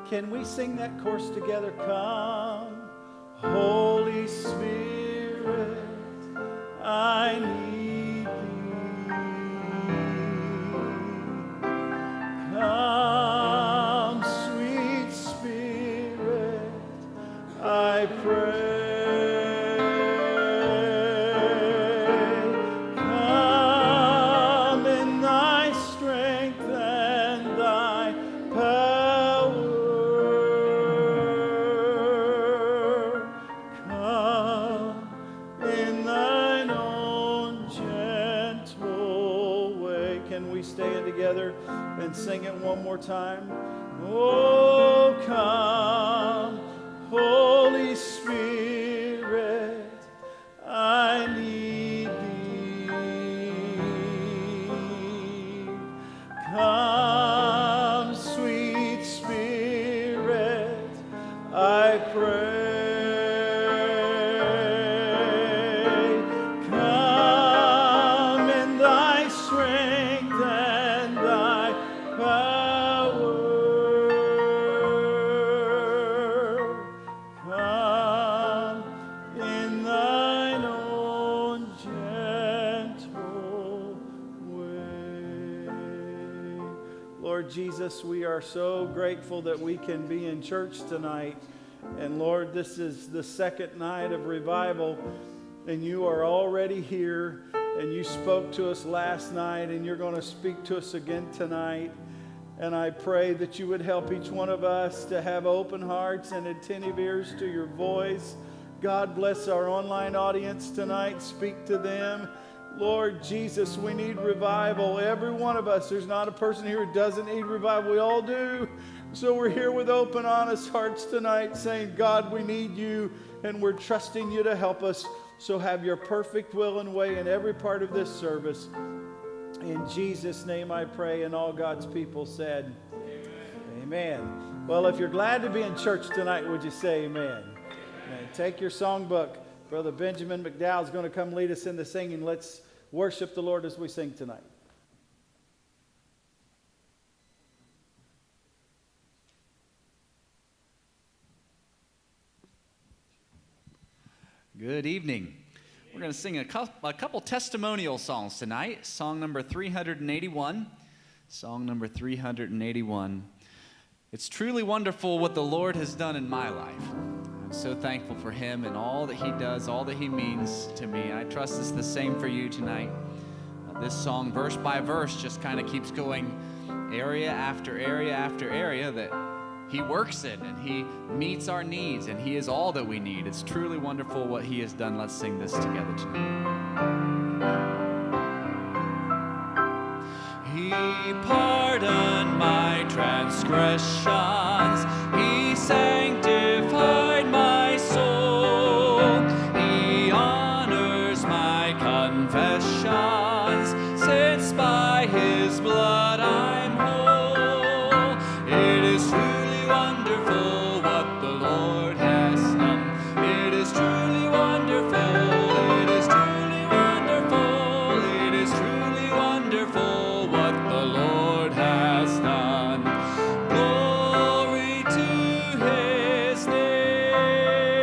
Can we sing that chorus together? Come, Holy Spirit, I need thee. Come, sweet Spirit, I pray. Come in thy strength and thy power. Come in thine own gentle way. Can we stand together and sing it one more time? Oh, come, Holy Spirit, I need thee. Come, sweet Spirit, I pray. Come in thy strength and thy power. Come in thine own gentle way. Lord Jesus, we are so grateful that we can be in church tonight. And Lord, this is the second night of revival, and you are already here, and you spoke to us last night, and you're going to speak to us again tonight. And I pray that you would help each one of us to have open hearts and attentive ears to your voice. God bless our online audience tonight. Speak to them. Lord Jesus, we need revival. Every one of us. There's not a person here who doesn't need revival. We all do. So we're here with open, honest hearts tonight saying, God, we need you, and we're trusting you to help us. So have your perfect will and way in every part of this service. In Jesus' name I pray, and all God's people said, Amen. Amen. Well, if you're glad to be in church tonight, would you say amen? Amen. Take your songbook. Brother Benjamin McDowell is going to come lead us in the singing. Let's worship the Lord as we sing tonight. Good evening. We're going to sing a couple testimonial songs tonight. Song number 381. Song number 381. It's truly wonderful what the Lord has done in my life. I'm so thankful for him and all that he does, all that he means to me. I trust it's the same for you tonight. This song, verse by verse, just kind of keeps going area after area after area that he works in, and he meets our needs, and he is all that we need. It's truly wonderful what he has done. Let's sing this together tonight. He pardoned my transgressions. He sanctified my soul. He honors my confessions, since by his blood I'm whole. It is truly wonderful what the Lord has done. It is truly wonderful. It is truly wonderful. It is truly wonderful what the Lord has done. Glory to his name.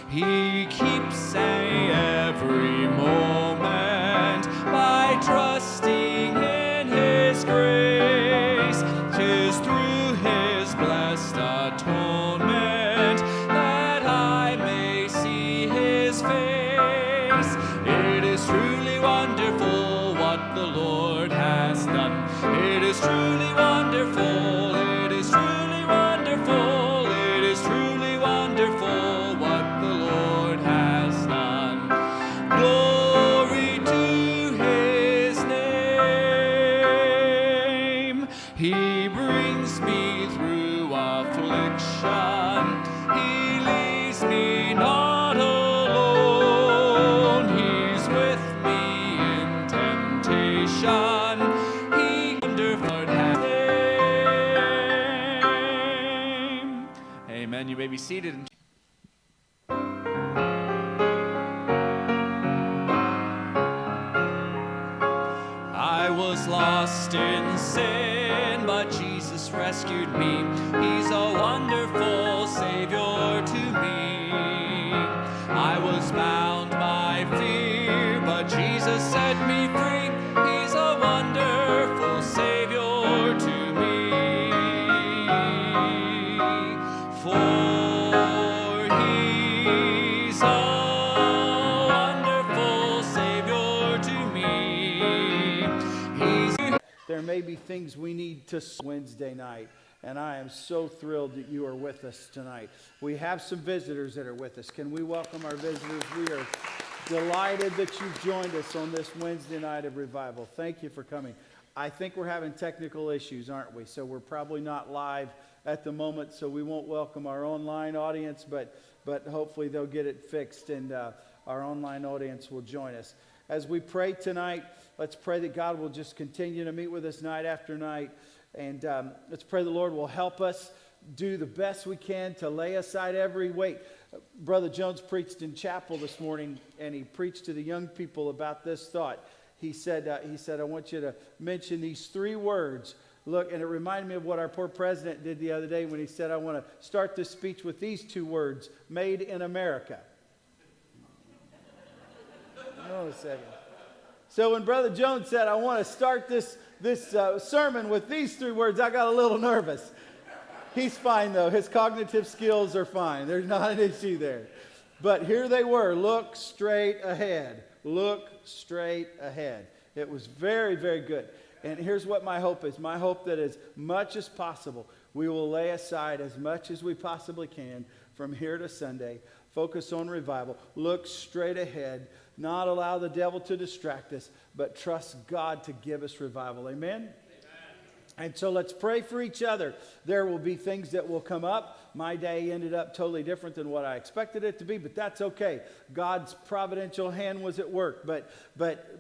He keeps saying every moment by trusting in his grace. 'Tis through his blessed atonement that I may see his face. It is truly wonderful what the Lord has done. It is truly wonderful. It is truly wonderful. It is truly wonderful what the Lord has done. Glory to his name. He brings me through affliction. He leaves me not alone. He's with me in temptation. He wonderful has name. Amen. You may be seated. I was lost in sin, but Jesus Jesus rescued me. He's a wonderful Savior to me. I was bound by fear, but Jesus set me free. He's a wonderful Savior to me. For He's a wonderful Savior to me. There may be things we need to Wednesday night, and I am so thrilled that you are with us tonight. We have some visitors that are with us. Can we welcome our visitors? We are delighted that you've joined us on this Wednesday night of revival. Thank you for coming. I think we're having technical issues, aren't we? So we're probably not live at the moment, so we won't welcome our online audience, but hopefully they'll get it fixed, and our online audience will join us. As we pray tonight, let's pray that God will just continue to meet with us night after night. And let's pray the Lord will help us do the best we can to lay aside every weight. Brother Jones preached in chapel this morning, and he preached to the young people about this thought. He said, I want you to mention these 3 words. Look, and it reminded me of what our poor president did the other day when he said, I want to start this speech with these 2 words, made in America. Hold on a second. So when Brother Jones said, I want to start this sermon with these 3 words, I got a little nervous. He's fine, though. His cognitive skills are fine. There's not an issue there. But here they were. Look straight ahead. Look straight ahead. It was very, very good. And here's what my hope is. My hope that as much as possible, we will lay aside as much as we possibly can from here to Sunday. Focus on revival. Look straight ahead. Not allow the devil to distract us, but trust God to give us revival. Amen? Amen. And so let's pray for each other. There will be things that will come up. My day ended up totally different than what I expected it to be, but that's okay. God's providential hand was at work, but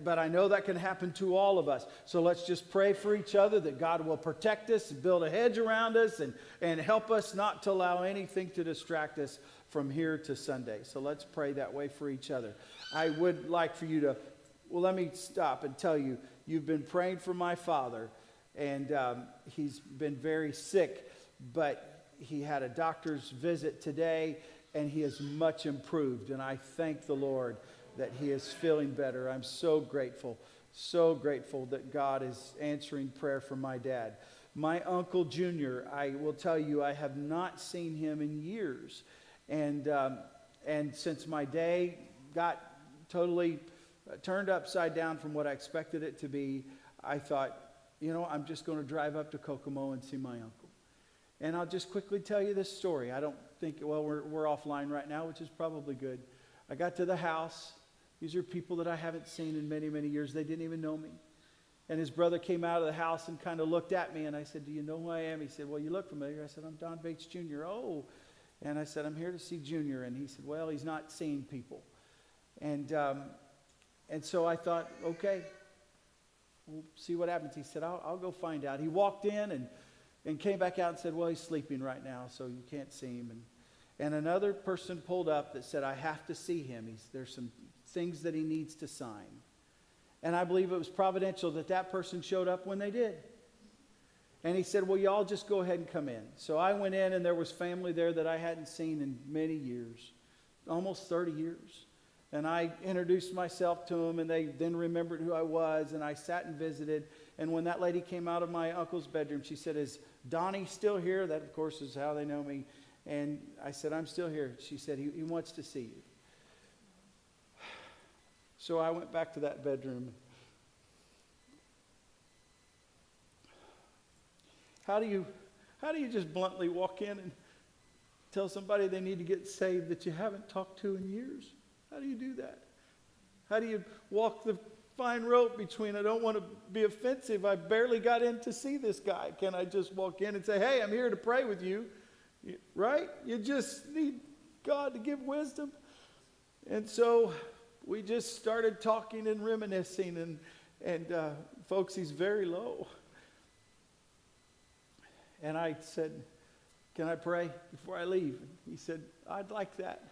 I know that can happen to all of us. So let's just pray for each other that God will protect us, build a hedge around us, and help us not to allow anything to distract us from here to Sunday. So let's pray that way for each other. I would like for you to, let me stop and tell you, you've been praying for my father, and he's been very sick, but he had a doctor's visit today, and he is much improved, and I thank the Lord that he is feeling better. I'm so grateful that God is answering prayer for my dad. My Uncle Junior, I will tell you, I have not seen him in years, and since my day got totally turned upside down from what I expected it to be, I thought, I'm just going to drive up to Kokomo and see my uncle. And I'll just quickly tell you this story. I don't think, we're offline right now, which is probably good. I got to the house. These are people that I haven't seen in many, many years. They didn't even know me. And his brother came out of the house and kind of looked at me, and I said, do you know who I am? He said, well, you look familiar. I said, I'm Don Bates Jr. Oh. And I said, I'm here to see Junior. And he said, well, he's not seeing people. And so I thought, okay, we'll see what happens. He said, I'll go find out. He walked in and came back out and said, well, he's sleeping right now, so you can't see him. And another person pulled up that said, I have to see him. There's some things that he needs to sign. And I believe it was providential that person showed up when they did. And he said, well, y'all just go ahead and come in. So I went in, and there was family there that I hadn't seen in many years, almost 30 years. And I introduced myself to them, and they then remembered who I was, and I sat and visited. And when that lady came out of my uncle's bedroom, she said, is Donnie still here? That, of course, is how they know me. And I said, I'm still here. She said, he wants to see you. So I went back to that bedroom. How do you just bluntly walk in and tell somebody they need to get saved that you haven't talked to in years? How do you do that? How do you walk the fine rope between, I don't want to be offensive, I barely got in to see this guy. Can I just walk in and say, hey, I'm here to pray with you? Right? You just need God to give wisdom. And so we just started talking and reminiscing, and folks, he's very low. And I said, can I pray before I leave? He said, I'd like that.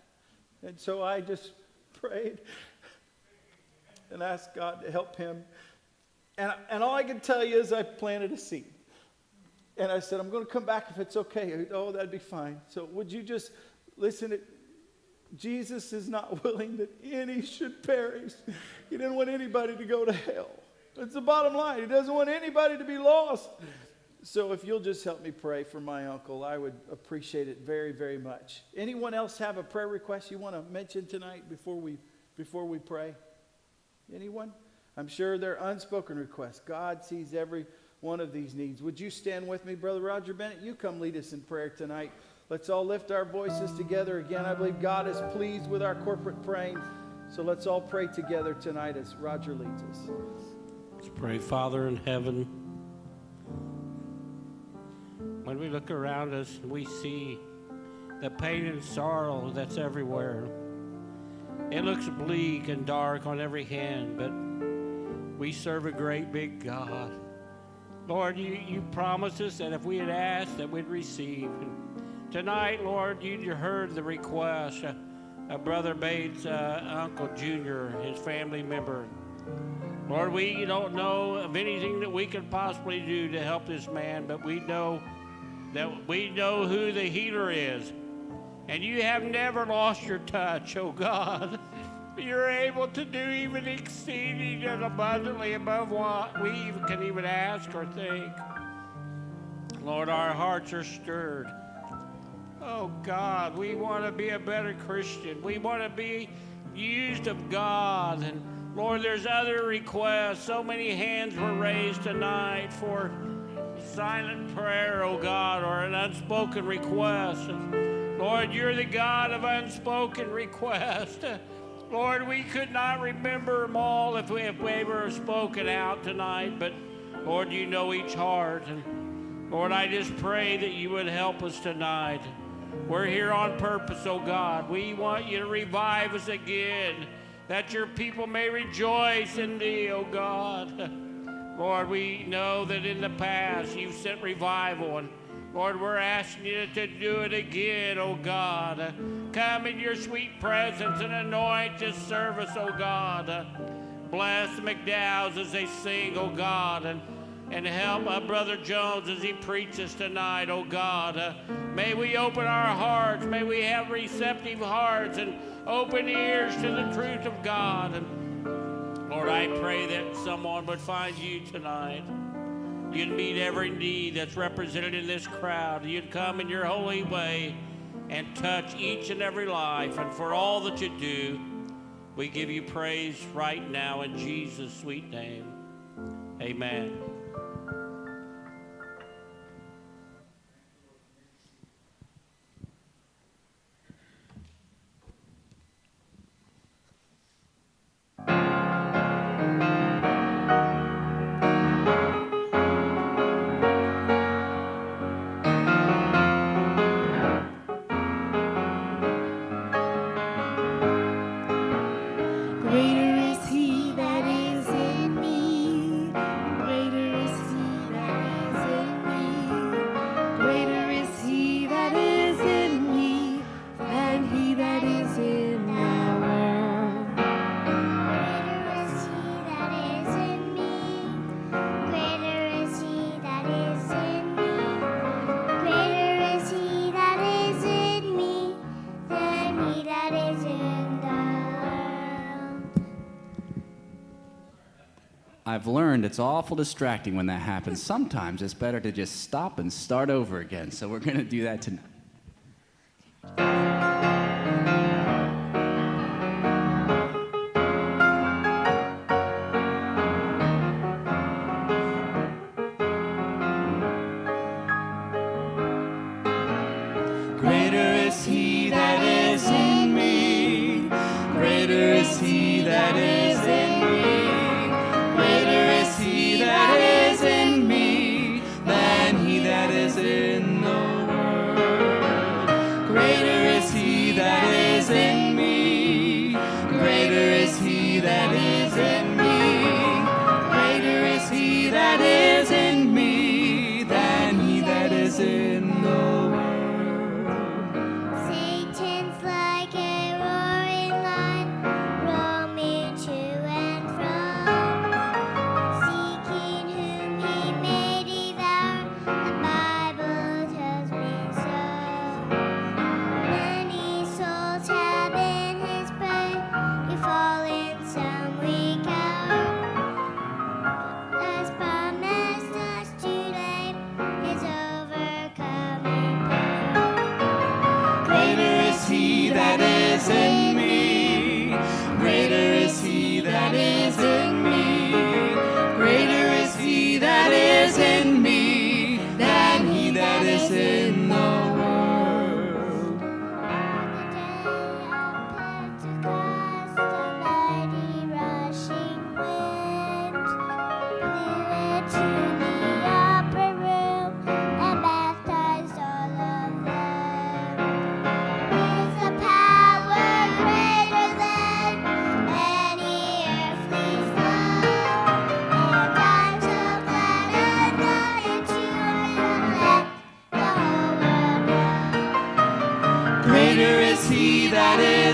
And so I just prayed and asked God to help him. And all I can tell you is I planted a seed. And I said, I'm going to come back if it's okay. Oh, that'd be fine. So would you just listen? Jesus is not willing that any should perish. He didn't want anybody to go to hell. That's the bottom line. He doesn't want anybody to be lost. So if you'll just help me pray for my uncle, I would appreciate it very, very much. Anyone else have a prayer request you want to mention tonight before we pray? Anyone? I'm sure they're unspoken requests. God sees every one of these needs. Would you stand with me, Brother Roger Bennett? You come lead us in prayer tonight. Let's all lift our voices together again. I believe God is pleased with our corporate praying. So let's all pray together tonight as Roger leads us. Let's pray. Father in heaven, when we look around us and we see the pain and sorrow that's everywhere, it looks bleak and dark on every hand, but we serve a great big God. Lord, you promised us that if we had asked, that we'd receive. And tonight, Lord, you heard the request of Brother Bates' Uncle Junior, his family member. Lord, we don't know of anything that we could possibly do to help this man, but we know who the healer is. And you have never lost your touch, oh God. You're able to do even exceeding and abundantly above what we can even ask or think. Lord, our hearts are stirred. Oh God, we want to be a better Christian. We want to be used of God. And Lord, there's other requests. So many hands were raised tonight for silent prayer, oh God, or an unspoken request. And Lord, you're the God of unspoken requests. Lord, we could not remember them all if we were spoken out tonight, but Lord, you know each heart. And Lord, I just pray that you would help us tonight. We're here on purpose, oh God. We want you to revive us again, that your people may rejoice in thee, oh God. Lord, we know that in the past you've sent revival, and Lord, we're asking you to do it again, oh God. Come in your sweet presence and anoint this service, oh God. Bless the McDowells as they sing, oh God, and help Brother Jones as he preaches tonight, oh God. May we open our hearts, may we have receptive hearts and open ears to the truth of God. And Lord, I pray that someone would find you tonight. You'd meet every need that's represented in this crowd. You'd come in your holy way and touch each and every life. And for all that you do, we give you praise right now in Jesus' sweet name. Amen. I've learned it's awful distracting when that happens. Sometimes it's better to just stop and start over again. So we're going to do that tonight. Greater is he that is in me. Greater is he that is in me. Greater is he that is in me than he that is in the world.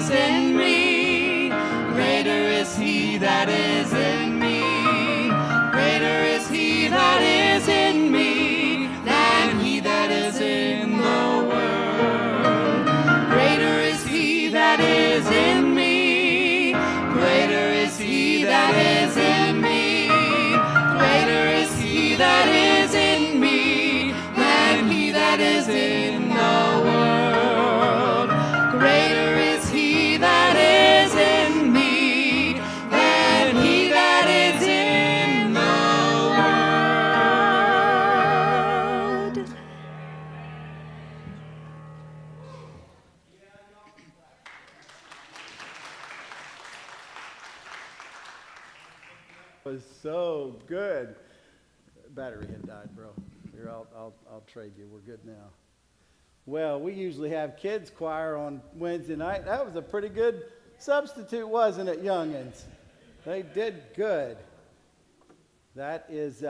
is in me. Greater is he that is in me. Greater is he that is in me than he that is in the world. Greater is he that is in me. Greater is he that is in me. Greater is he that is in me than he that is in the world. Greater is he that is in me than he that is in the world. Was so good. Battery had died, bro. Here, I'll trade you. We're good now. Well, we usually have kids choir on Wednesday night. That was a pretty good substitute, wasn't it, youngins? They did good. That is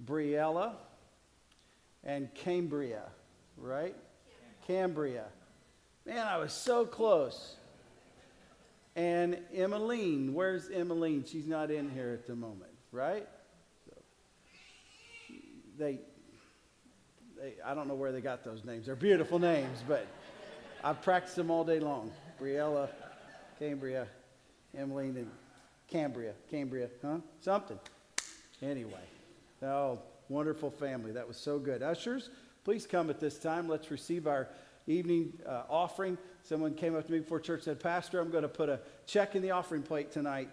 Briella and Cambria, right? Cambria. Man, I was so close. And Emmeline, where's Emmeline? She's not in here at the moment, right? So I don't know where they got those names. They're beautiful names, but I've practiced them all day long. Briella, Cambria, Emmeline, and Cambria, huh? Something. Anyway, oh, wonderful family. That was so good. Ushers, please come at this time. Let's receive our evening offering. Someone came up to me before church and said, Pastor, I'm going to put a check in the offering plate tonight.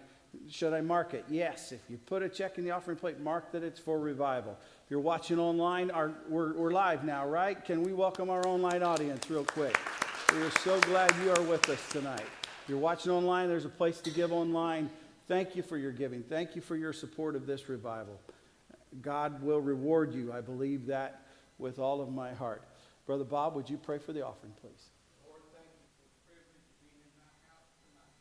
Should I mark it? Yes. If you put a check in the offering plate, mark that it's for revival. If you're watching online, we're live now, right? Can we welcome our online audience real quick? We are so glad you are with us tonight. If you're watching online, there's a place to give online. Thank you for your giving. Thank you for your support of this revival. God will reward you. I believe that with all of my heart. Brother Bob, would you pray for the offering, please? Lord, thank you for the privilege of being in my house tonight.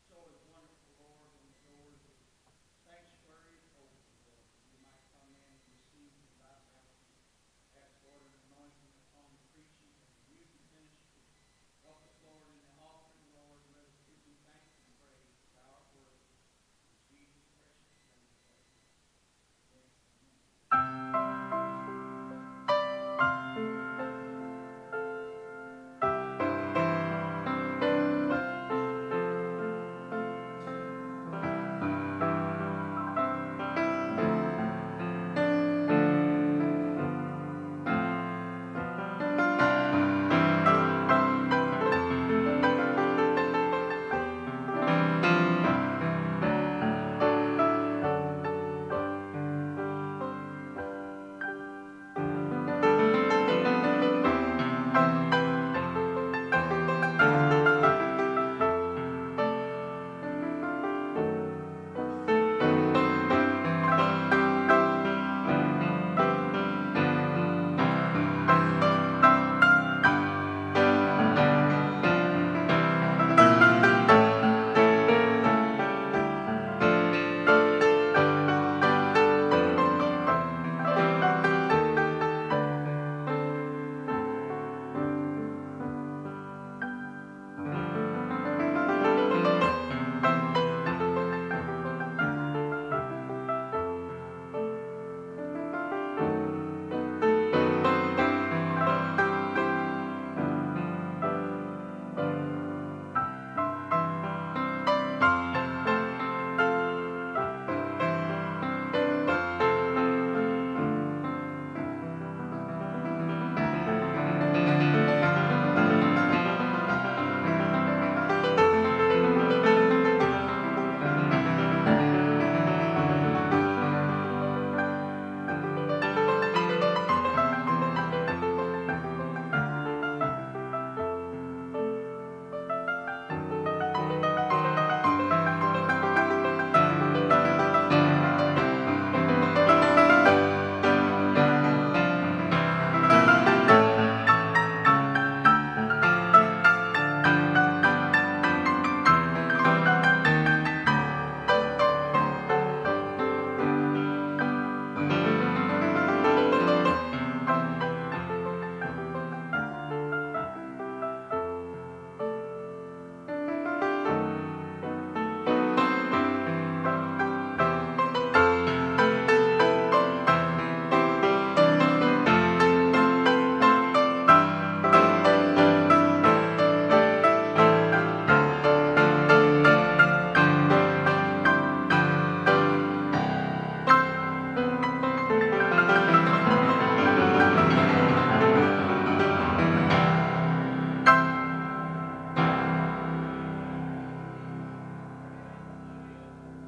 It's always wonderful, Lord, when the doors of the sanctuary is open, Lord. You might come in and receive the vitality. Ask, Lord, an anointing upon the preaching and the music ministry. Help us, Lord, in the offering, Lord. Let us give you thanks and praise for thou art worthy. In Jesus' precious name we pray. Amen.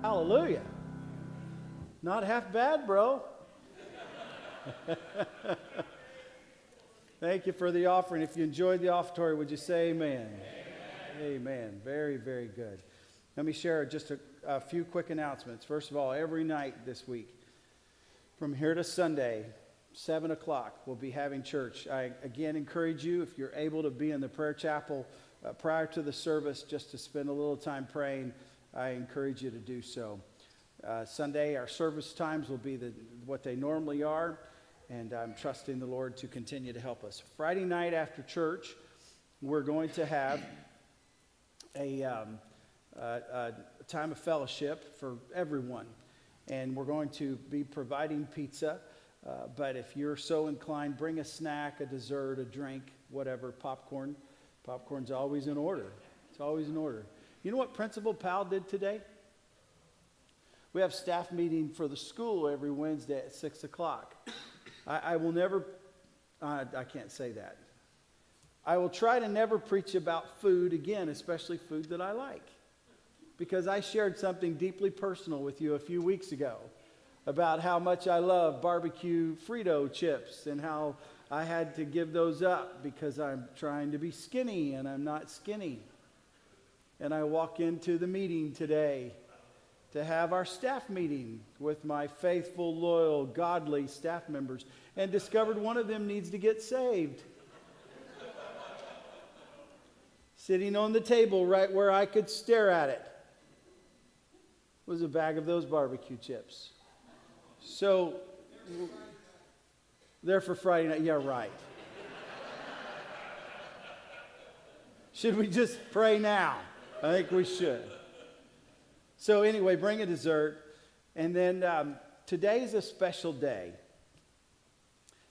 Hallelujah. Not half bad, bro. Thank you for the offering. If you enjoyed the offertory, would you say amen? Amen. Amen. Very, very good. Let me share just a few quick announcements. First of all, every night this week, from here to Sunday, 7 o'clock, we'll be having church. I again encourage you, if you're able to be in the prayer chapel prior to the service, just to spend a little time praying, I encourage you to do so. Sunday, our service times will be what they normally are, and I'm trusting the Lord to continue to help us. Friday night after church, we're going to have a time of fellowship for everyone, and we're going to be providing pizza, but if you're so inclined, bring a snack, a dessert, a drink, whatever, popcorn. Popcorn's always in order. It's always in order. You know what Principal Powell did today? We have staff meeting for the school every Wednesday at 6 o'clock. I will never, I can't say that. I will try to never preach about food again, especially food that I like. Because I shared something deeply personal with you a few weeks ago about how much I love barbecue Frito chips and how I had to give those up because I'm trying to be skinny and I'm not skinny. And I walk into the meeting today to have our staff meeting with my faithful, loyal, godly staff members and discovered one of them needs to get saved. Sitting on the table right where I could stare at it was a bag of those barbecue chips. So, they're for Friday night. Yeah, right. Should we just pray now? I think we should. So anyway, bring a dessert. And then today's a special day.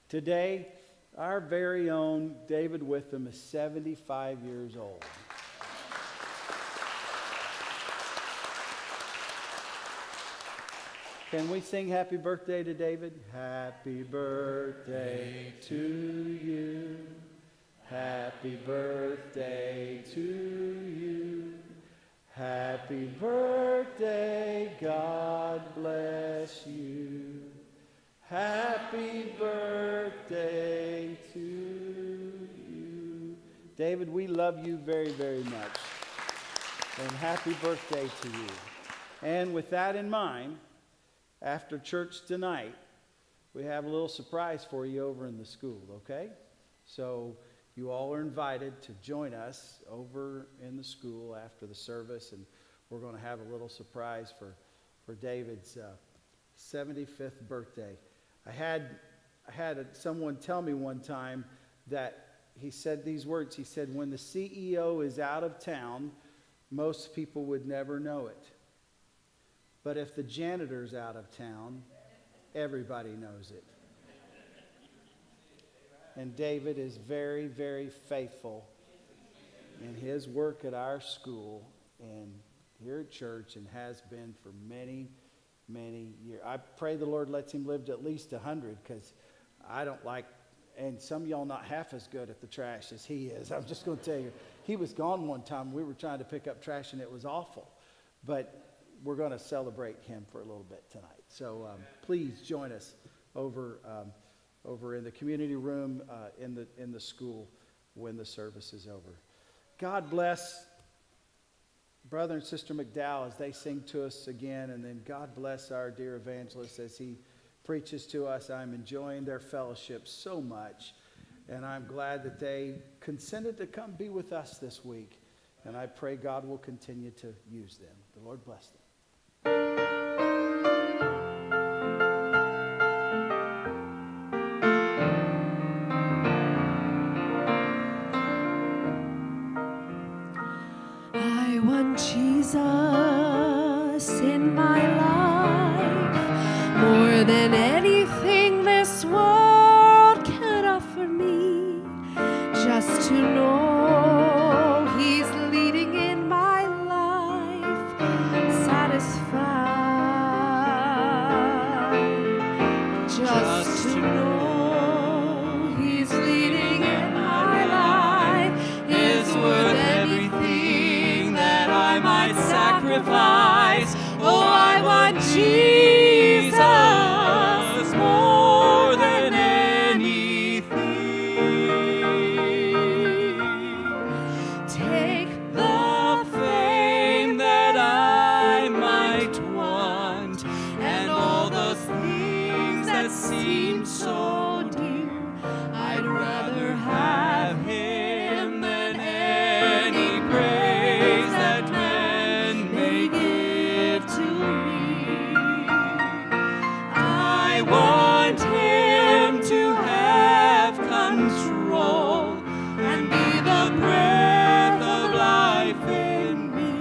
Today, our very own David Witham is 75 years old. Can we sing happy birthday to David? Happy birthday to you. Happy birthday to you. Happy birthday, God bless you. Happy birthday to you. David, we love you very, very much. And happy birthday to you. And with that in mind, after church tonight, we have a little surprise for you over in the school, okay? So you all are invited to join us over in the school after the service, and we're going to have a little surprise for David's 75th birthday. I had someone tell me one time that he said these words. He said, when the CEO is out of town, most people would never know it. But if the janitor's out of town, everybody knows it. And David is very, very faithful in his work at our school and here at church and has been for many, many years. I pray the Lord lets him live to at least 100 because I don't like, and some of y'all not half as good at the trash as he is. I'm just going to tell you, he was gone one time. We were trying to pick up trash and it was awful. But we're going to celebrate him for a little bit tonight. So please join us over in the community room in the school when the service is over. God bless Brother and Sister McDowell as they sing to us again, and then God bless our dear evangelist as he preaches to us. I'm enjoying their fellowship so much, and I'm glad that they consented to come be with us this week, and I pray God will continue to use them. The Lord bless them. I want Jesus in my life more than anything this world can offer me. Just to know He's leading in my life, satisfied. Just to know He's leading in my life is worth everything that I might sacrifice. Oh, I Jesus more than anything. Take the fame that I might want, and all the things that seem so dear. I'd rather have him than any praise that men may give to me. I want him to have control and be the breath of life in me.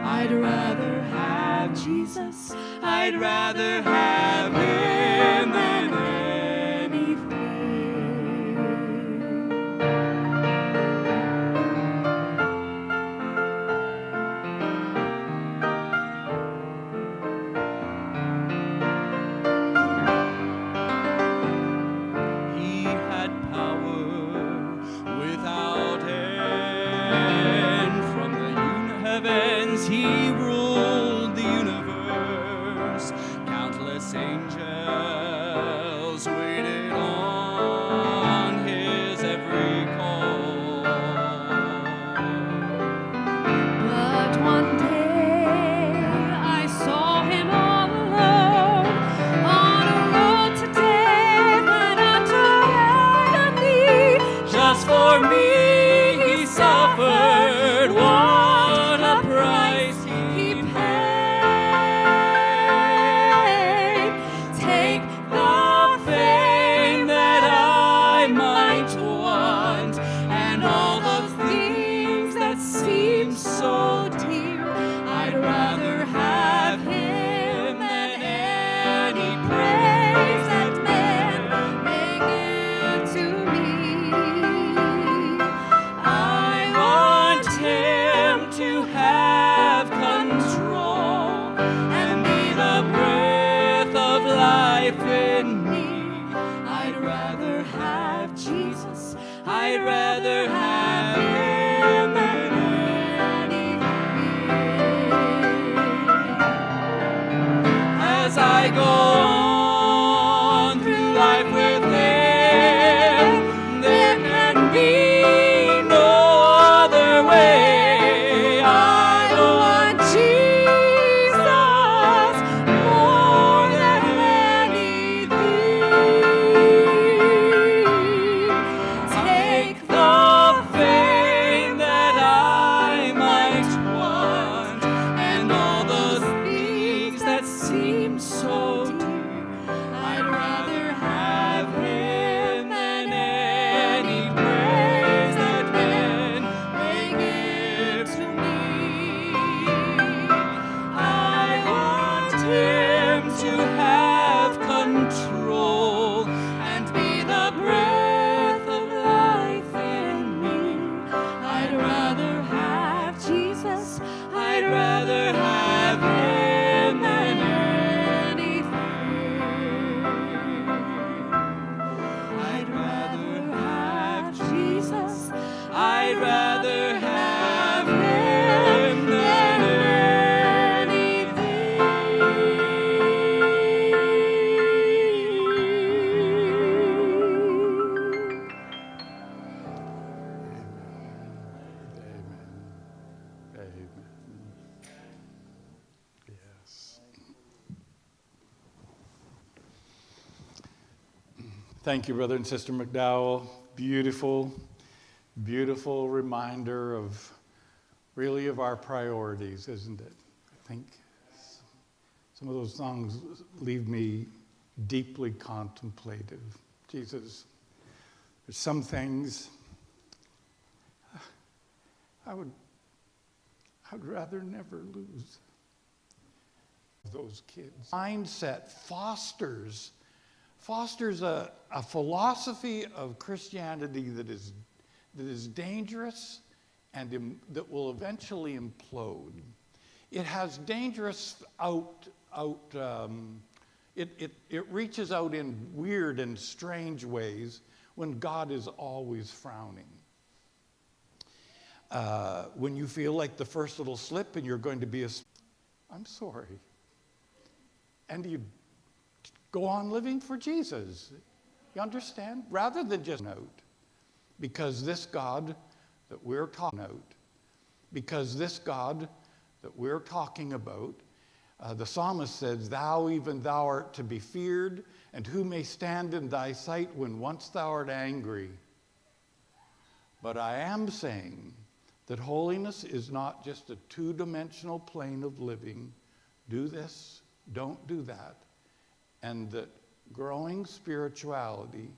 I'd rather have Jesus. I'd rather have him than anything. He had power without end. From the heavens he ruled the universe. Countless angels waited on his every call. But one day I saw him all alone on a road to death and unto agony. Just for me he suffered. What a price he paid. Take the fame that I might want, and all the things that seem so dear. I'd rather have him than any praise that men may give to me. I want him to have control and be the breath of life in me. I'd rather have Jesus. I'd rather have him than anything. As I go on through life with him, there can be no other way. I want Jesus more than anything. Take the fame that I might want, and all the things that seem so dear. I'd rather have him than any praise that men may give to me. I want him to have control and be the breath of life in me. I'd rather have Jesus. I'd rather have him than anything. I'd rather have Jesus. I'd rather have him than anything. Amen. Yes. Thank you, Brother and Sister McDowell. Beautiful, beautiful reminder of really of our priorities, isn't it? I think some of those songs leave me deeply contemplative. Jesus, there's some things I'd rather never lose. Those kids. Mindset fosters a philosophy of Christianity that is dangerous and that will eventually implode. It has dangerous it reaches out in weird and strange ways when God is always frowning. When you feel like the first little slip and you're going to be I'm sorry. and you go on living for Jesus. You understand? Rather than just note, because this God that we're talking about, the psalmist says, thou, even thou art to be feared, and who may stand in thy sight when once thou art angry? But I am saying that holiness is not just a two-dimensional plane of living. Do this, don't do that. And that growing spirituality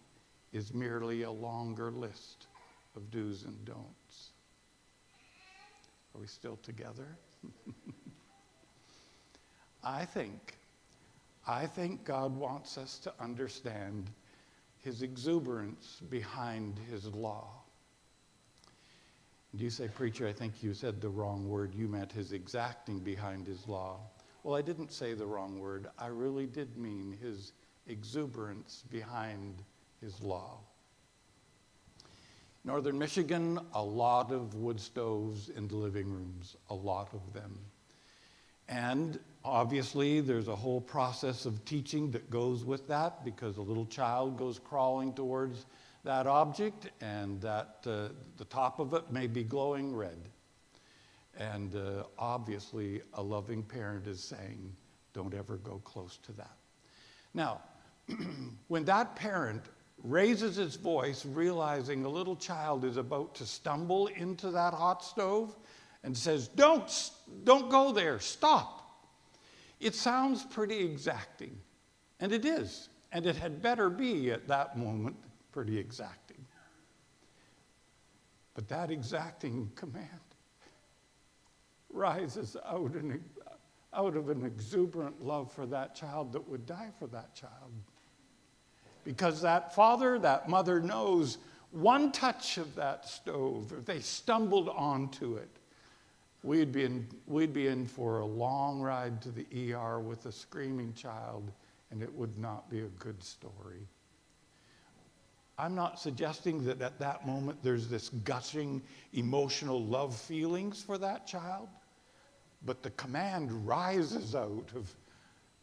is merely a longer list of do's and don'ts. Are we still together? I think God wants us to understand his exuberance behind his law. And you say, preacher, I think you said the wrong word. You meant his exacting behind his law. Well, I didn't say the wrong word. I really did mean his exuberance behind his law. Northern Michigan, a lot of wood stoves in the living rooms, a lot of them. And obviously, there's a whole process of teaching that goes with that, because a little child goes crawling towards that object, and that the top of it may be glowing red. And obviously, a loving parent is saying, don't ever go close to that. Now, when that parent raises his voice, realizing a little child is about to stumble into that hot stove, and says, don't go there, stop. It sounds pretty exacting, and it is, and it had better be at that moment pretty exacting. But that exacting command rises out of an exuberant love for that child that would die for that child. Because that father, that mother knows one touch of that stove, if they stumbled onto it, we'd be in for a long ride to the ER with a screaming child, and it would not be a good story. I'm not suggesting that at that moment there's this gushing emotional love feelings for that child, but the command rises out of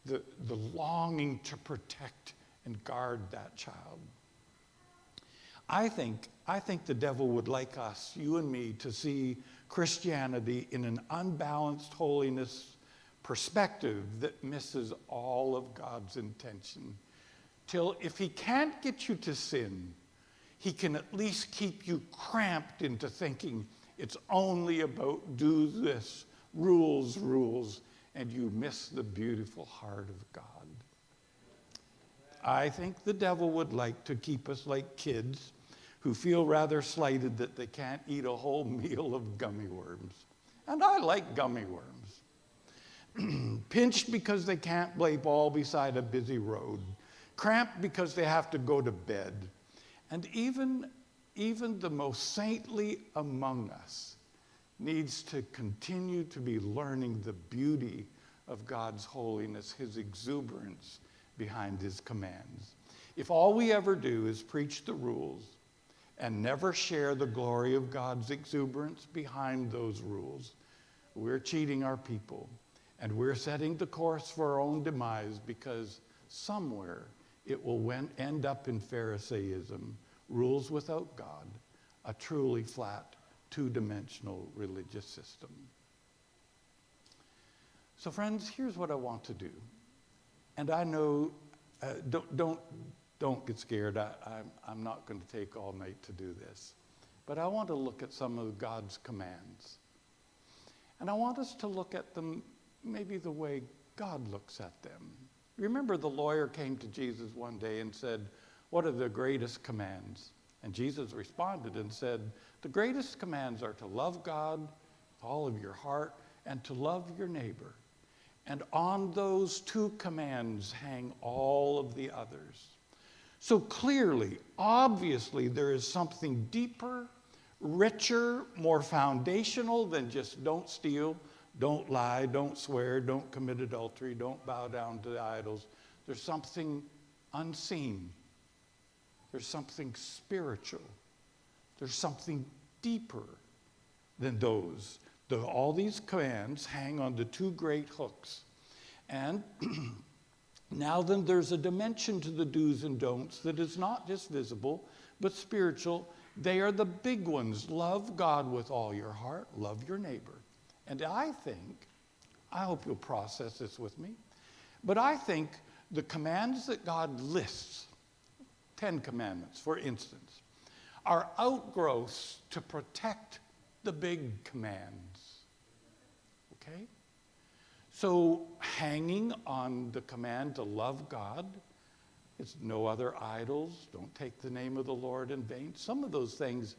the longing to protect and guard that child. I think the devil would like us, you and me, to see Christianity in an unbalanced holiness perspective that misses all of God's intention. Till if he can't get you to sin, he can at least keep you cramped into thinking it's only about do this, rules, and you miss the beautiful heart of God. I think the devil would like to keep us like kids who feel rather slighted that they can't eat a whole meal of gummy worms. And I like gummy worms. Pinched because they can't play ball beside a busy road. Cramped because they have to go to bed. And even the most saintly among us needs to continue to be learning the beauty of God's holiness, his exuberance behind his commands. If all we ever do is preach the rules and never share the glory of God's exuberance behind those rules, we're cheating our people, and we're setting the course for our own demise, because somewhere it will end up in Pharisaism, rules without God, a truly flat, two-dimensional religious system. So friends, here's what I want to do. And I know, don't get scared. I'm not going to take all night to do this. But I want to look at some of God's commands. And I want us to look at them maybe the way God looks at them. Remember, the lawyer came to Jesus one day and said, what are the greatest commands? And Jesus responded and said, the greatest commands are to love God with all of your heart and to love your neighbor. And on those two commands hang all of the others. So clearly, obviously, there is something deeper, richer, more foundational than just don't steal, don't lie, don't swear, don't commit adultery, don't bow down to the idols. There's something unseen. There's something spiritual. There's something deeper than those. All these commands hang on the two great hooks. And Now then, there's a dimension to the do's and don'ts that is not just visible, but spiritual. They are the big ones. Love God with all your heart. Love your neighbor. And I hope you'll process this with me, but I think the commands that God lists, 10 commandments, for instance, are outgrowths to protect the big commands. Okay? So hanging on the command to love God, it's no other idols, don't take the name of the Lord in vain. Some of those things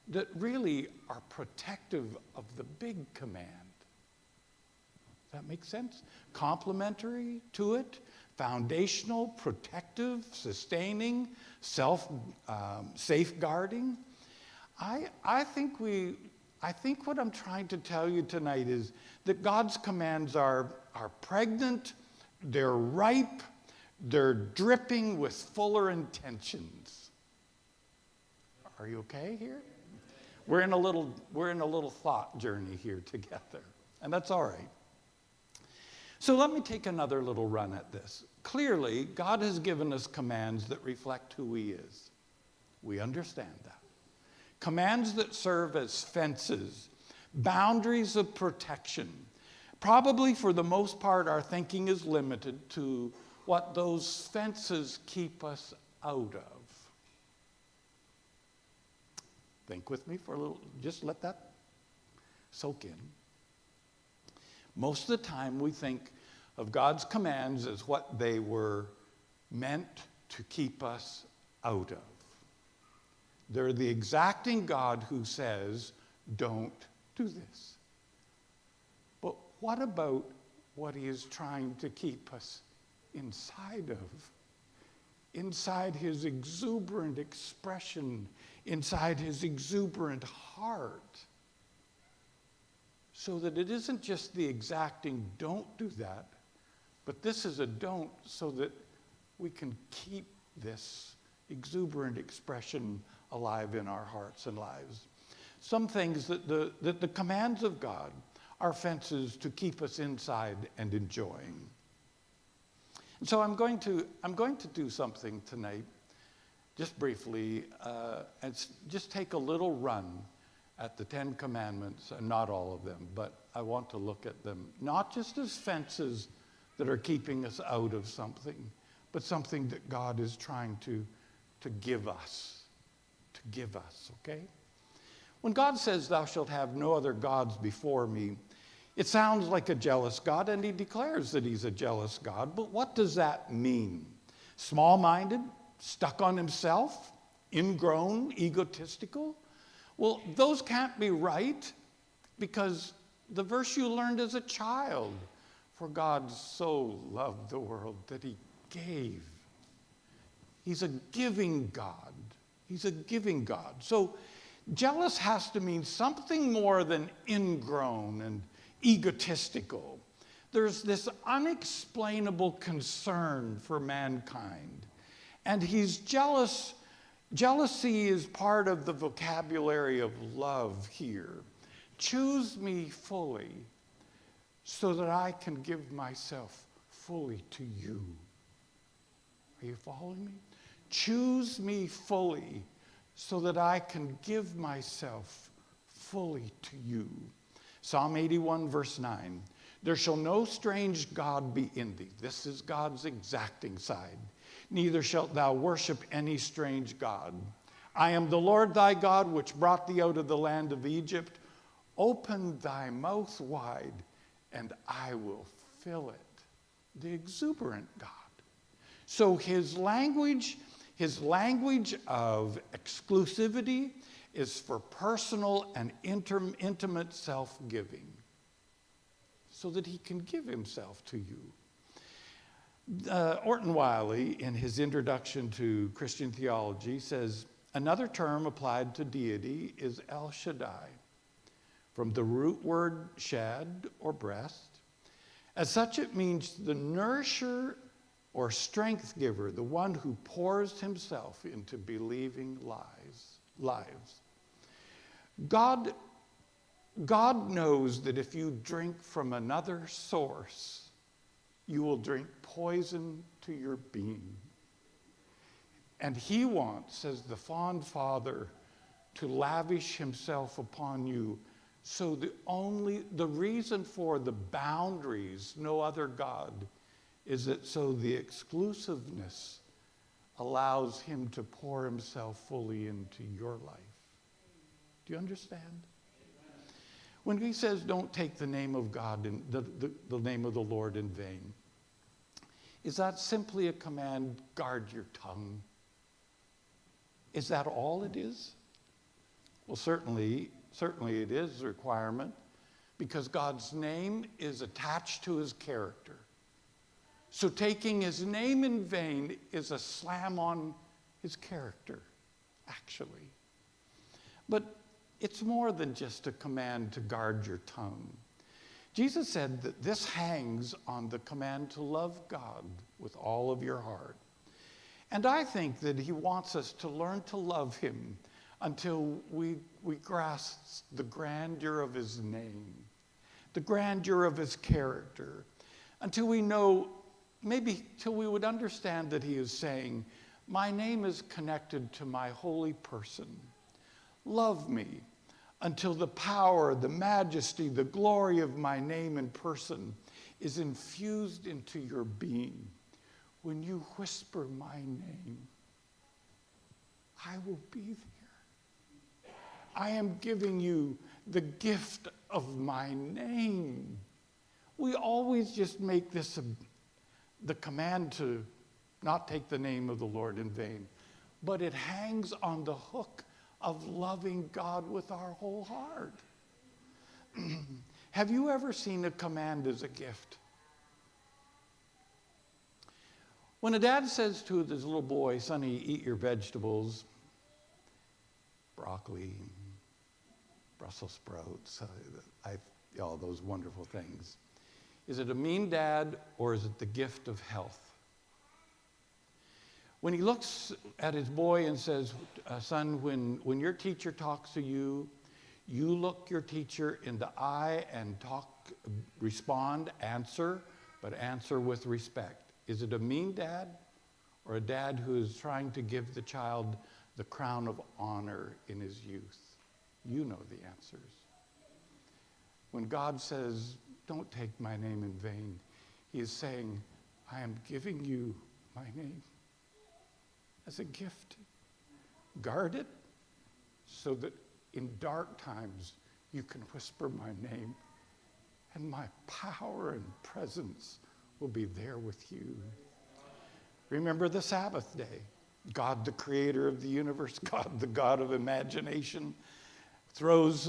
that really are protective of the big command. Does that make sense? Complementary to it, foundational, protective, sustaining, safeguarding. I think what I'm trying to tell you tonight is that God's commands are pregnant, they're ripe, they're dripping with fuller intentions. Are you okay here? We're in a little thought journey here together, and that's all right. So let me take another little run at this. Clearly, God has given us commands that reflect who He is. We understand that. Commands that serve as fences, boundaries of protection. Probably for the most part, our thinking is limited to what those fences keep us out of. Think with me for a little, just let that soak in. Most of the time we think of God's commands as what they were meant to keep us out of. They're the exacting God who says, don't do this. But what about what He is trying to keep us inside of? Inside His exuberant expression, inside His exuberant heart. So that it isn't just the exacting don't do that, but this is a don't so that we can keep this exuberant expression alive in our hearts and lives. Some things that the commands of God are fences to keep us inside and enjoying. And so I'm going to do something tonight, just briefly, and just take a little run at the 10 Commandments, and not all of them, but I want to look at them, not just as fences that are keeping us out of something, but something that God is trying to give us, okay? When God says, thou shalt have no other gods before me, it sounds like a jealous God, and He declares that He's a jealous God, but what does that mean? Small-minded, stuck on Himself, ingrown, egotistical? Well, those can't be right, because the verse you learned as a child, for God so loved the world that He gave. He's a giving God. He's a giving God. So jealous has to mean something more than ingrown and egotistical. There's this unexplainable concern for mankind. And He's jealous. Jealousy is part of the vocabulary of love here. Choose me fully so that I can give myself fully to you. Are you following me? Choose me fully so that I can give myself fully to you. Psalm 81, verse 9. There shall no strange God be in thee. This is God's exacting side. Neither shalt thou worship any strange God. I am the Lord thy God, which brought thee out of the land of Egypt. Open thy mouth wide, and I will fill it. The exuberant God. So his language of exclusivity is for personal and intimate self-giving, so that He can give Himself to you. Orton Wiley, in his introduction to Christian theology, says, another term applied to deity is El Shaddai, from the root word shad, or breast. As such, it means the nourisher or strength giver, the one who pours himself into believing lives. God knows that if you drink from another source, you will drink poison to your being. And he wants, says the fond Father, to lavish himself upon you. So the reason for the boundaries, no other God, is that so the exclusiveness allows him to pour himself fully into your life. Do you understand? When he says don't take the name of God, the name of the Lord in vain, is that simply a command, guard your tongue? Is that all it is? Well, certainly it is a requirement, because God's name is attached to his character. So taking his name in vain is a slam on his character, actually. But it's more than just a command to guard your tongue. Jesus said that this hangs on the command to love God with all of your heart. And I think that he wants us to learn to love him until we grasp the grandeur of his name, the grandeur of his character, until we know, maybe till we would understand that he is saying, my name is connected to my holy person. Love me until the power, the majesty, the glory of my name and person is infused into your being. When you whisper my name, I will be there. I am giving you the gift of my name. We always just make this the command to not take the name of the Lord in vain, but it hangs on the hook of loving God with our whole heart. Have you ever seen a command as a gift? When a dad says to his little boy, Sonny, eat your vegetables, broccoli, Brussels sprouts, all those wonderful things, is it a mean dad or is it the gift of health? When he looks at his boy and says, son, when your teacher talks to you, you look your teacher in the eye and respond, answer, but answer with respect. Is it a mean dad or a dad who is trying to give the child the crown of honor in his youth? You know the answers. When God says, don't take my name in vain, he is saying, I am giving you my name as a gift. Guard it so that in dark times you can whisper my name and my power and presence will be there with you. Remember the Sabbath day. God, the creator of the universe, God, the God of imagination, flings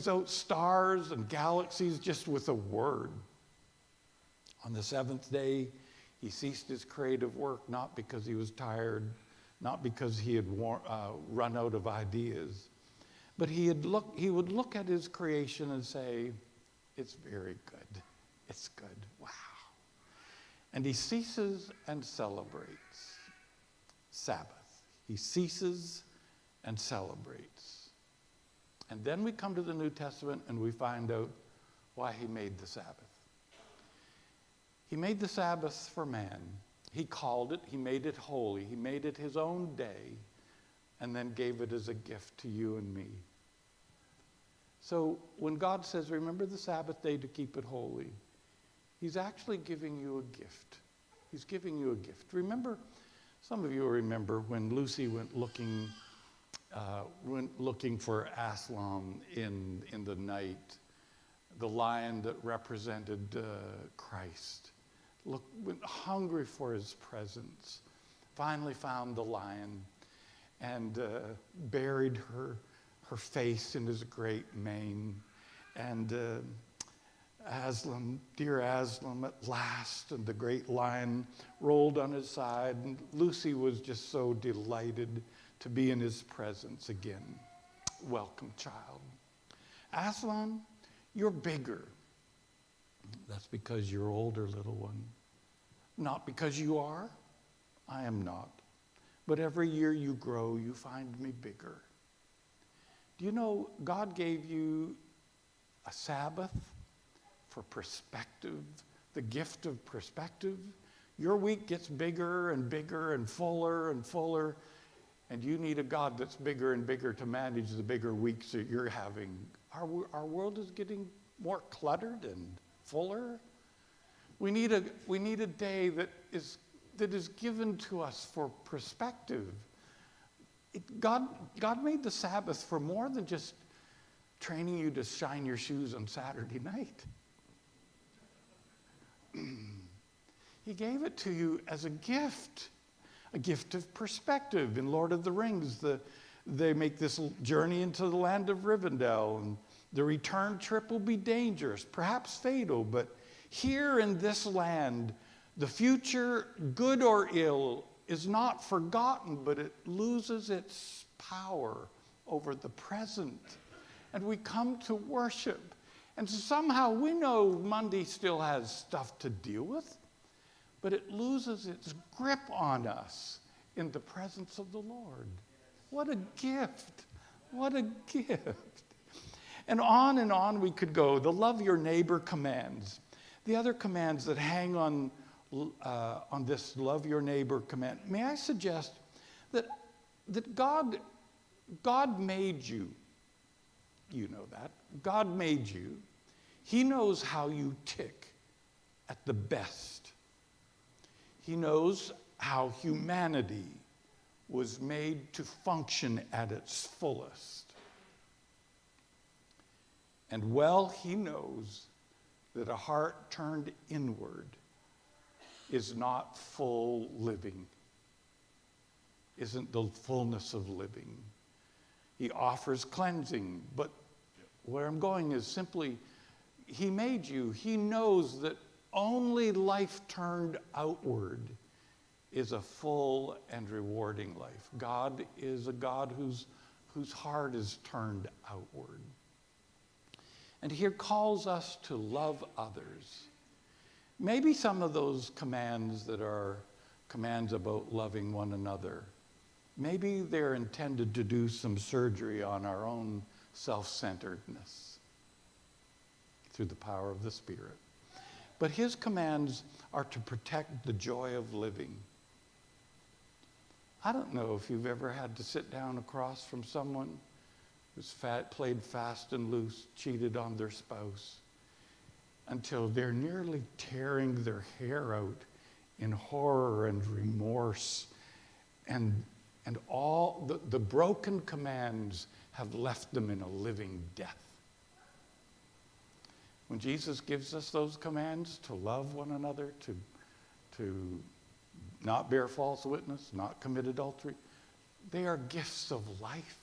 out stars and galaxies just with a word. On the seventh day, he ceased his creative work, not because he was tired, not because he had run out of ideas, but he would look at his creation and say, it's very good. It's good. Wow. And he ceases and celebrates Sabbath. He ceases and celebrates. And then we come to the New Testament and we find out why he made the Sabbath. He made the Sabbath for man. He called it, he made it holy. He made it his own day and then gave it as a gift to you and me. So when God says, remember the Sabbath day to keep it holy, he's actually giving you a gift. He's giving you a gift. Remember, some of you remember when Lucy went looking for Aslan in the night, the lion that represented Christ. Went hungry for his presence. Finally found the lion and buried her face in his great mane. And Aslan, dear Aslan, at last, and the great lion rolled on his side, and Lucy was just so delighted to be in his presence again. Welcome, child. Aslan, you're bigger. That's because you're older, little one. Not because you are. I am not. But every year you grow, you find me bigger. Do you know God gave you a Sabbath for perspective the gift of perspective. Your week gets bigger and bigger and fuller and fuller, and you need a God that's bigger and bigger to manage the bigger weeks that you're having. Our world is getting more cluttered and fuller. We need a day that is given to us for perspective. God made the Sabbath for more than just training you to shine your shoes on Saturday night. He gave it to you as a gift of perspective. In Lord of the Rings, they make this journey into the land of Rivendell, and the return trip will be dangerous, perhaps fatal, but here in this land, the future, good or ill, is not forgotten, but it loses its power over the present. And we come to worship. And somehow we know Monday still has stuff to deal with, but it loses its grip on us in the presence of the Lord. What a gift. What a gift. And on we could go. The love your neighbor commands. The other commands that hang on this love your neighbor command. May I suggest that God made you. You know that. God made you. He knows how you tick at the best. He knows how humanity was made to function at its fullest. And well, he knows that a heart turned inward is not full living, isn't the fullness of living. He offers cleansing, but where I'm going is simply, he made you. He knows that only life turned outward is a full and rewarding life. God is a God whose heart is turned outward. And he calls us to love others. Maybe some of those commands that are commands about loving one another, maybe they're intended to do some surgery on our own self-centeredness through the power of the Spirit. But his commands are to protect the joy of living. I don't know if you've ever had to sit down across from someone who's played fast and loose, cheated on their spouse, until they're nearly tearing their hair out in horror and remorse. And all the broken commands have left them in a living death. When Jesus gives us those commands to love one another, to not bear false witness, not commit adultery, they are gifts of life.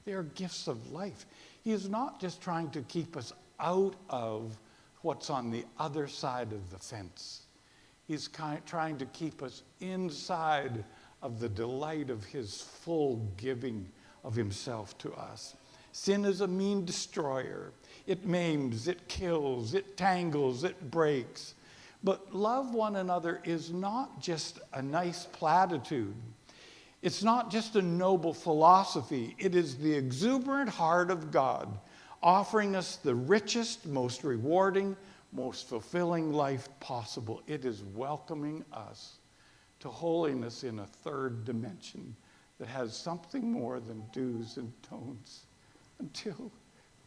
They are gifts of life. He is not just trying to keep us out of what's on the other side of the fence. He's trying to keep us inside of the delight of his full giving of himself to us. Sin is a mean destroyer. It maims, it kills, it tangles, it breaks. But love one another is not just a nice platitude. It's not just a noble philosophy. It is the exuberant heart of God offering us the richest, most rewarding, most fulfilling life possible. It is welcoming us to holiness in a third dimension that has something more than do's and don'ts, until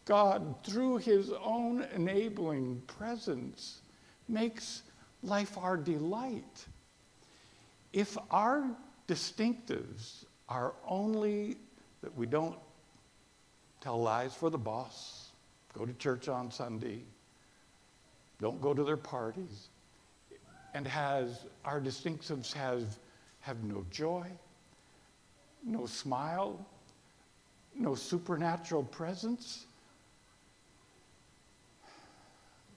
God, through his own enabling presence, makes life our delight. If our distinctives are only that we don't tell lies for the boss, go to church on Sunday, don't go to their parties, and our distinctives have no joy, no smile, no supernatural presence,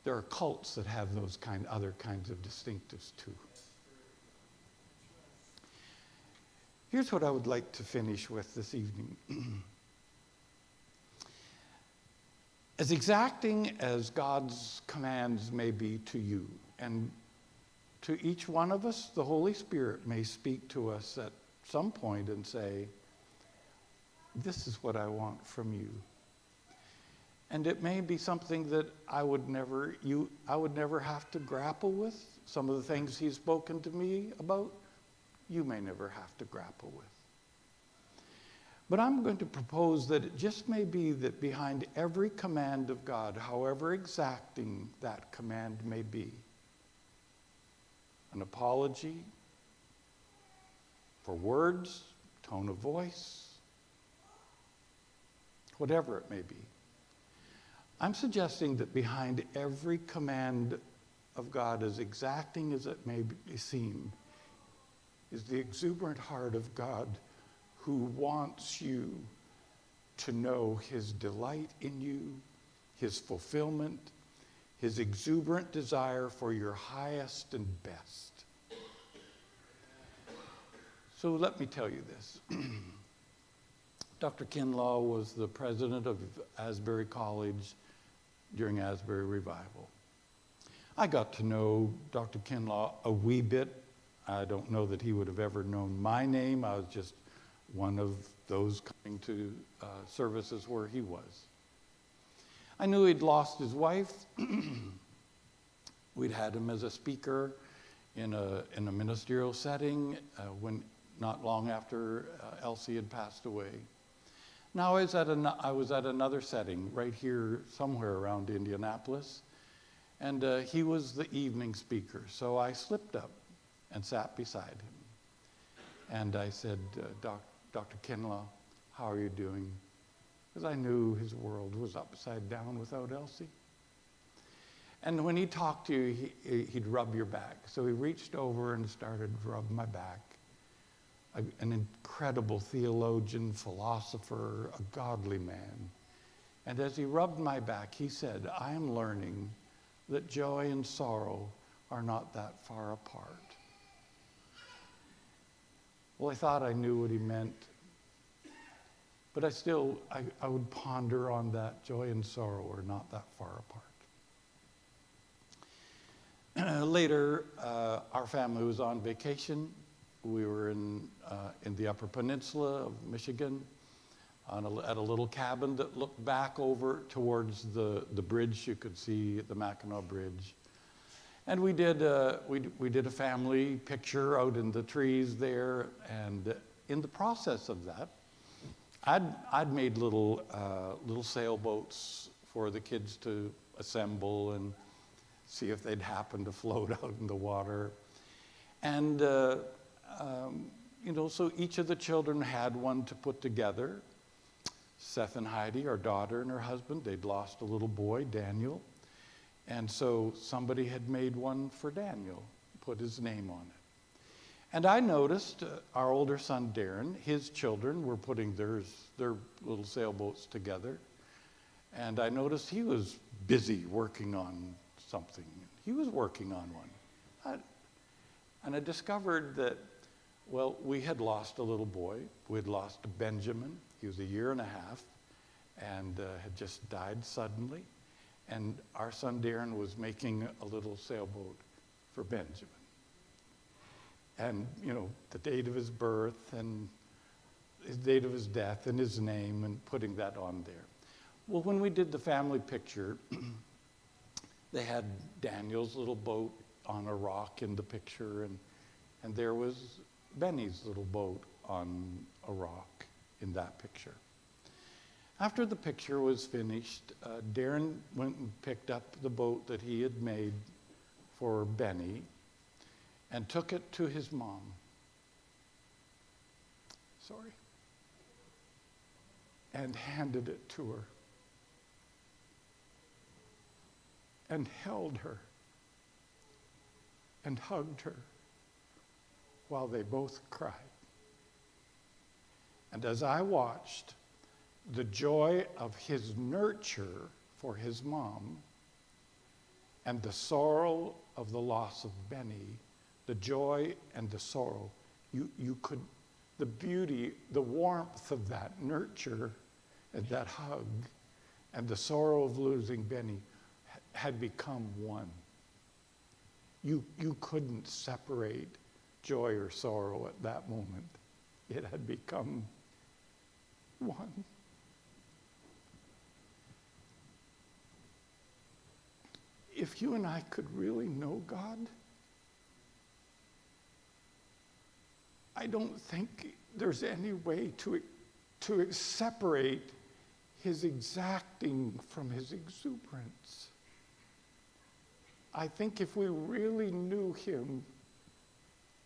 there are cults that have those other kinds of distinctives too. Here's what I would like to finish with this evening. As exacting as God's commands may be to you, and to each one of us, the Holy Spirit may speak to us at some point and say, this is what I want from you. And it may be something that I would never have to grapple with. Some of the things he's spoken to me about, you may never have to grapple with. But I'm going to propose that it just may be that behind every command of God, however exacting that command may be, an apology for words, tone of voice, whatever it may be, I'm suggesting that behind every command of God, as exacting as it may seem, is the exuberant heart of God who wants you to know his delight in you, his fulfillment, his exuberant desire for your highest and best. So let me tell you this. Dr. Kinlaw was the president of Asbury College during Asbury Revival. I got to know Dr. Kinlaw a wee bit. I don't know that he would have ever known my name. I was just one of those coming to services where he was. I knew he'd lost his wife. We'd had him as a speaker in a ministerial setting when not long after Elsie had passed away. Now I was at another setting right here somewhere around Indianapolis, and he was the evening speaker. So I slipped up and sat beside him. And I said, Dr. Kinlaw, how are you doing? Because I knew his world was upside down without Elsie. And when he talked to you, he'd rub your back. So he reached over and started to rub my back. An incredible theologian, philosopher, a godly man. And as he rubbed my back, he said, I am learning that joy and sorrow are not that far apart. Well, I thought I knew what he meant, but I would ponder on that. Joy and sorrow are not that far apart. Later, our family was on vacation. We were in the Upper Peninsula of Michigan at a little cabin that looked back over towards the bridge. You could see the Mackinac Bridge. And we did a family picture out in the trees there. And in the process of that, I'd made little sailboats for the kids to assemble and see if they'd happen to float out in the water. And so each of the children had one to put together. Seth and Heidi, our daughter and her husband, they'd lost a little boy, Daniel. And so somebody had made one for Daniel, put his name on it. And I noticed our older son, Darren, his children were putting their little sailboats together. And I noticed he was busy working on something. He was working on one. And I discovered that, well, we had lost a little boy. We had lost Benjamin. He was 1.5 years and had just died suddenly. And our son Darren was making a little sailboat for Benjamin. And, the date of his birth and his date of his death and his name and putting that on there. Well, when we did the family picture, they had Daniel's little boat on a rock in the picture, and there was Benny's little boat on a rock in that picture. After the picture was finished, Darren went and picked up the boat that he had made for Benny and took it to his mom. And handed it to her and held her and hugged her while they both cried. And as I watched, the joy of his nurture for his mom and the sorrow of the loss of Benny, the joy and the sorrow, you could, the beauty, the warmth of that nurture and that hug and the sorrow of losing Benny had become one. You couldn't separate joy or sorrow at that moment. It had become one. if you and I could really know God, I don't think there's any way to separate his exacting from his exuberance. I think if we really knew him,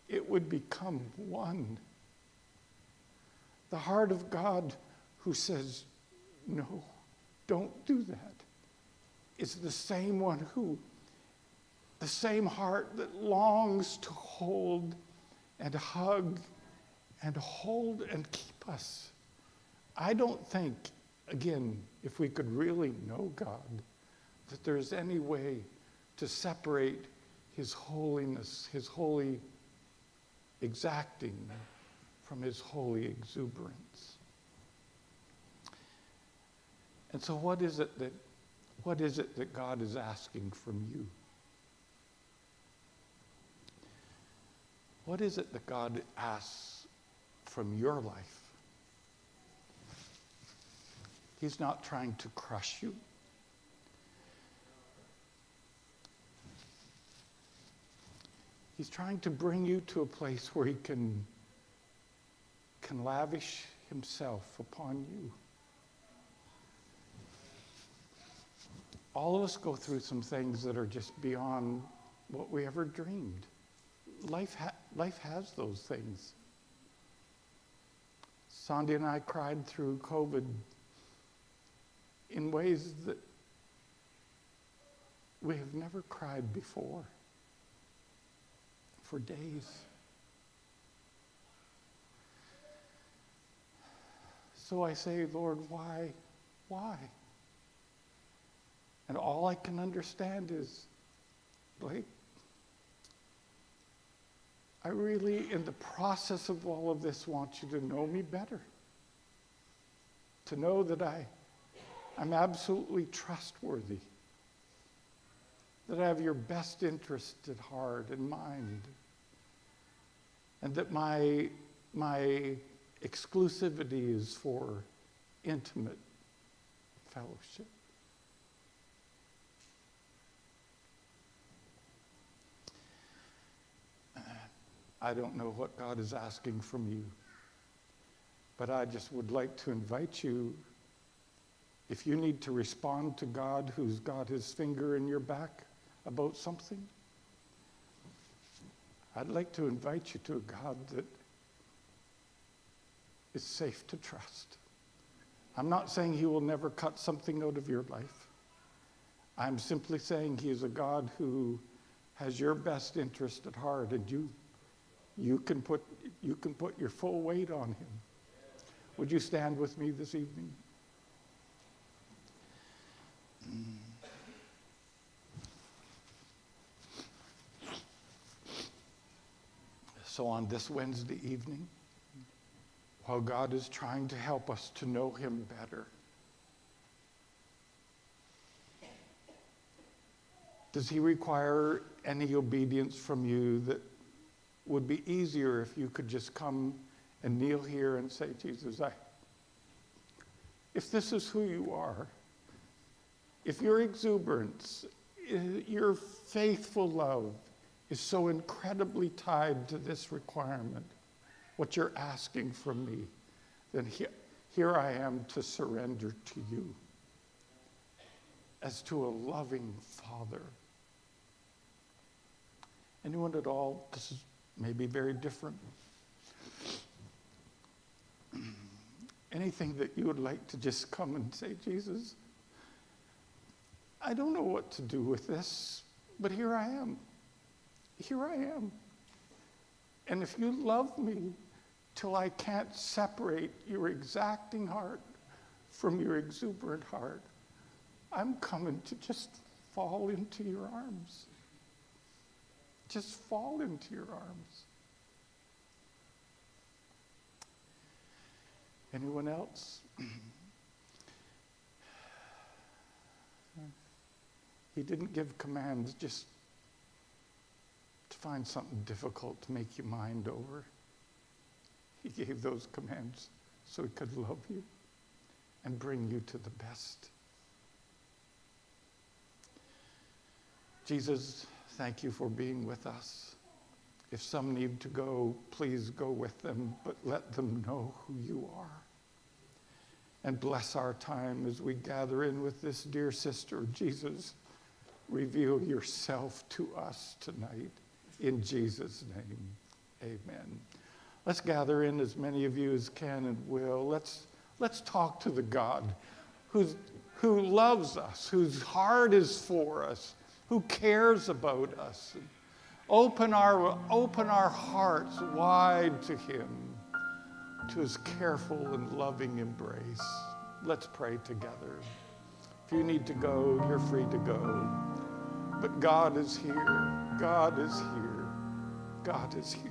it would become one. The heart of God who says, no, don't do that, is the same one the same heart that longs to hold and hug and hold and keep us. I don't think, again, if we could really know God, that there's any way to separate his holiness, his holy exacting, from his holy exuberance. And so what is it that God is asking from you? What is it that God asks from your life? He's not trying to crush you. He's trying to bring you to a place where he can lavish himself upon you. All of us go through some things that are just beyond what we ever dreamed. Life has those things. Sandy and I cried through COVID in ways that we have never cried before, for days. So I say, Lord, why? Why? And all I can understand is, Blake, I really, in the process of all of this, want you to know me better. To know that I'm absolutely trustworthy. That I have your best interest at heart and mind. And that my exclusivity is for intimate fellowship. I don't know what God is asking from you, but I just would like to invite you, if you need to respond to God who's got his finger in your back about something, I'd like to invite you to a God that is safe to trust. I'm not saying he will never cut something out of your life. I'm simply saying he is a God who has your best interest at heart, and you can put your full weight on him. Would you stand with me this evening? So on this Wednesday evening, while God is trying to help us to know him better, does he require any obedience from you that would be easier if you could just come and kneel here and say, Jesus, if this is who you are, if your exuberance, your faithful love is so incredibly tied to this requirement, what you're asking from me, then here I am to surrender to you as to a loving Father. Anyone at all? This is maybe very different. Anything that you would like to just come and say, Jesus, I don't know what to do with this, but here I am. Here I am. And if you love me till I can't separate your exacting heart from your exuberant heart, I'm coming to just fall into your arms. Just fall into your arms. Anyone else? He didn't give commands just to find something difficult to make you mind over. He gave those commands so he could love you and bring you to the best. Jesus, thank you for being with us. If some need to go, please go with them, but let them know who you are. And bless our time as we gather in with this dear sister. Jesus, reveal yourself to us tonight. In Jesus' name, amen. Let's gather in as many of you as can and will. Let's talk to the God who loves us, whose heart is for us, who cares about us. Open our hearts wide to him, to his careful and loving embrace. Let's pray together. If you need to go, you're free to go. But God is here. God is here. God is here.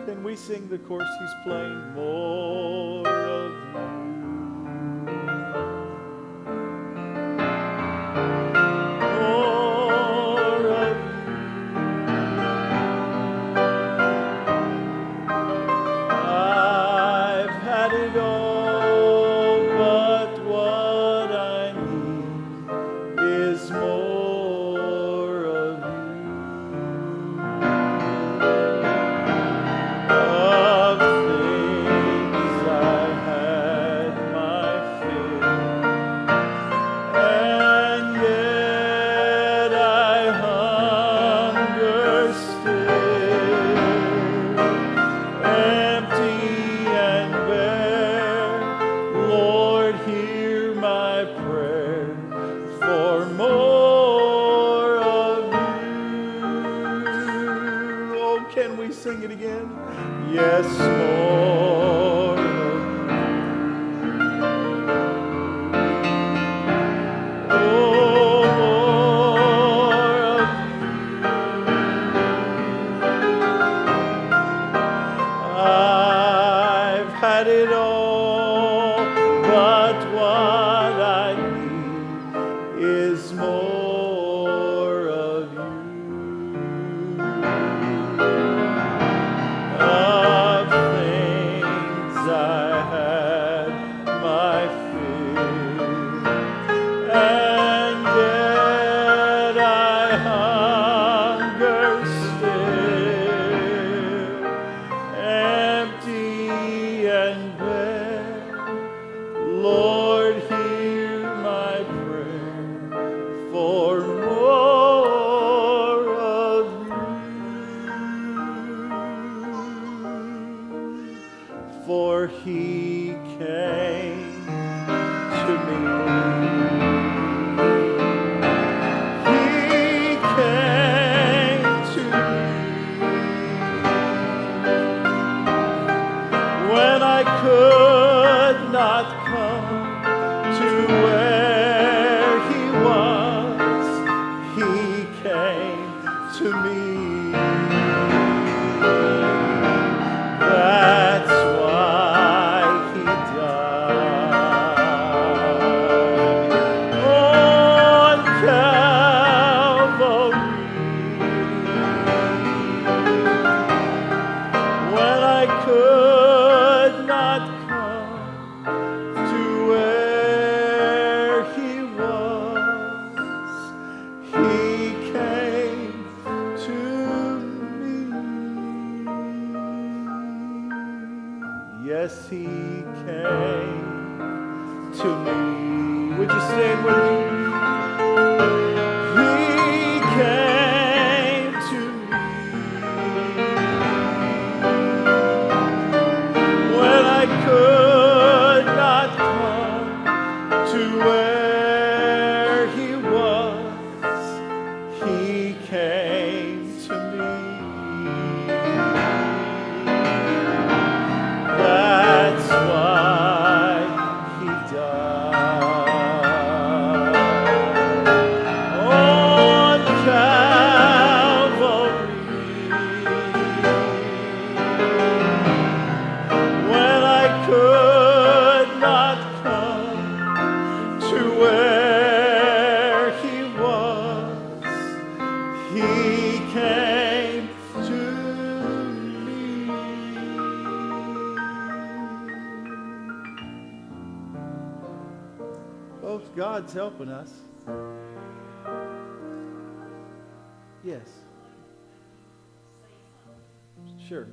Can we sing the chorus he's playing? More of you. More of you. I've had it all, but what I need is more of you. Of things I had my fill, and yet I hunger still, empty and bare. Lord, hear my prayer for more of you. Oh, can we sing it again? Yes, more of you. Oh, more of you. I've had it all, but what I need is more of you. Of things I had my fill, and yet I hunger still, empty and bare. Lord, hear my prayer for more of you. For he came to me. He came to me when I could not come to where he was. He came to me. That's why he died on Calvary. When I could not come to where he was, he came to me. Yes, he came to me. Would you stand with me? He came to me when I could not come to where he was. He came to me. That's why he died on Calvary. When I could not come to where he was, he came to me. Folks, God's helping us. Yes. Sure.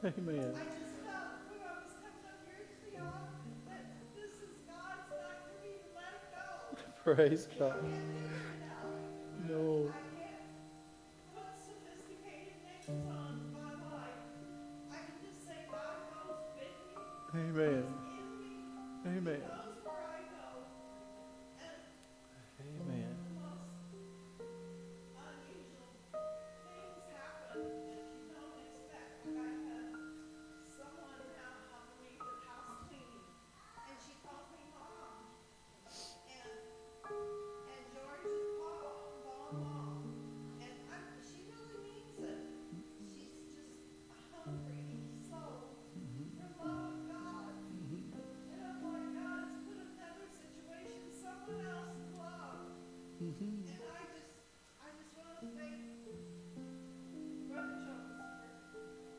Amen. I just felt when I was coming up here to the altar that this is God's not for me to let it go. Praise I God. can't do it now. No. I can't put sophisticated names on my life. I can just say God goes with me. Amen. He's in me. Amen. He knows where I go. And Amen. the most unusual things happen that you don't expect. Like I had someone now helping me with house cleaning, and she calls me mom, and George is mom, and she really means it. She's just a hungry soul for love of God, and I'm like, God has put another situation, someone else in love, and I just want to thank Brother Jones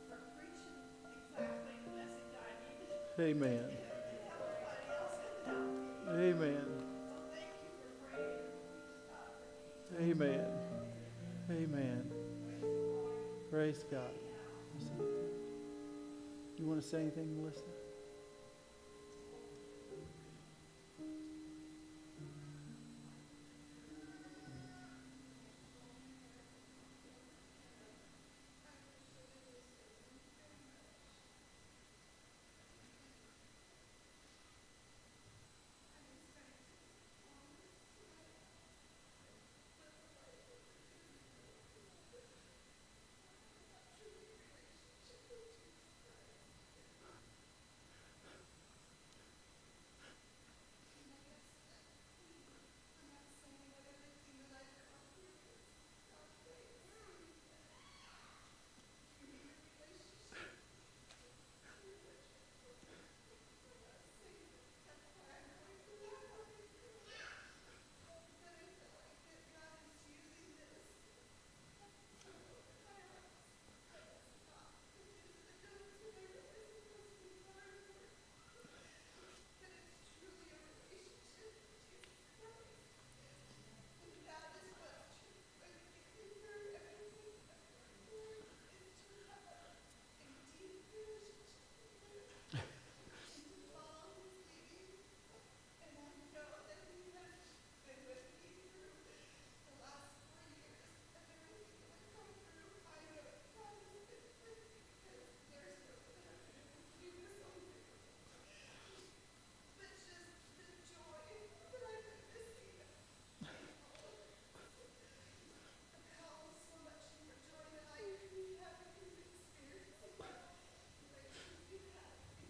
for preaching exactly the message I needed. Amen. And everybody else had helped me. Amen. So thank you for praying for me. Amen. Amen. Praise God. You want to say anything, Melissa?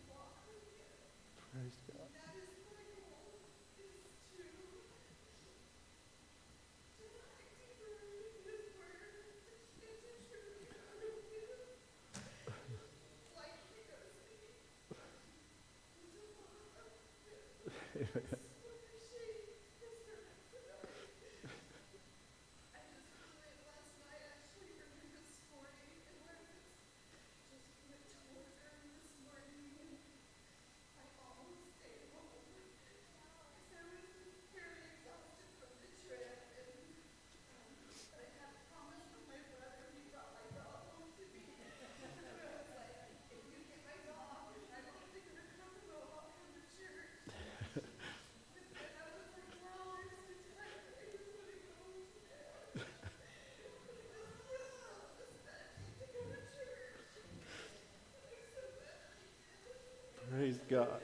Praise God. Praise God.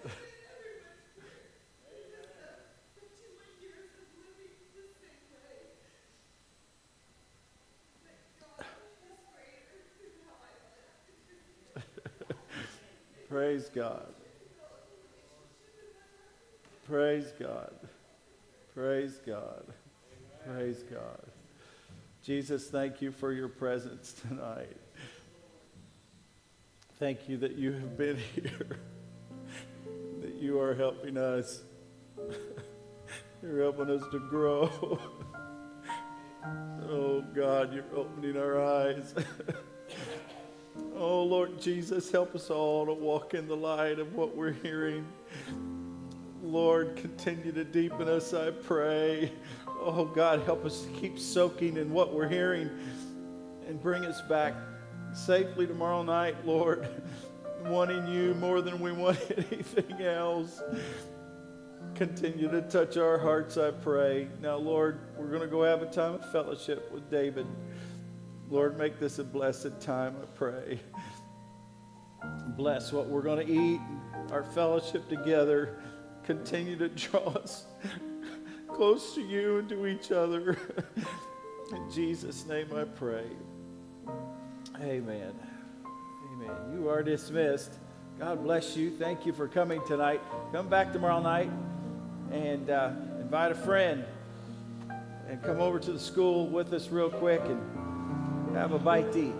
Praise God. Praise God. Praise God. Praise God. Jesus, thank you for your presence tonight. Thank you that you have been here, that you are helping us. You're helping us to grow. Oh God, you're opening our eyes. Oh Lord Jesus, help us all to walk in the light of what we're hearing. Lord, continue to deepen us, I pray. Oh God, help us to keep soaking in what we're hearing and bring us back safely tomorrow night, Lord, wanting you more than we want anything else. Continue to touch our hearts, I pray. Now, Lord, we're going to go have a time of fellowship with David. Lord, make this a blessed time, I pray. Bless what we're going to eat, our fellowship together. Continue to draw us close to you and to each other. In Jesus' name I pray. Amen. Amen. You are dismissed. God bless you. Thank you for coming tonight. Come back tomorrow night and invite a friend and come over to the school with us real quick and have a bite to eat.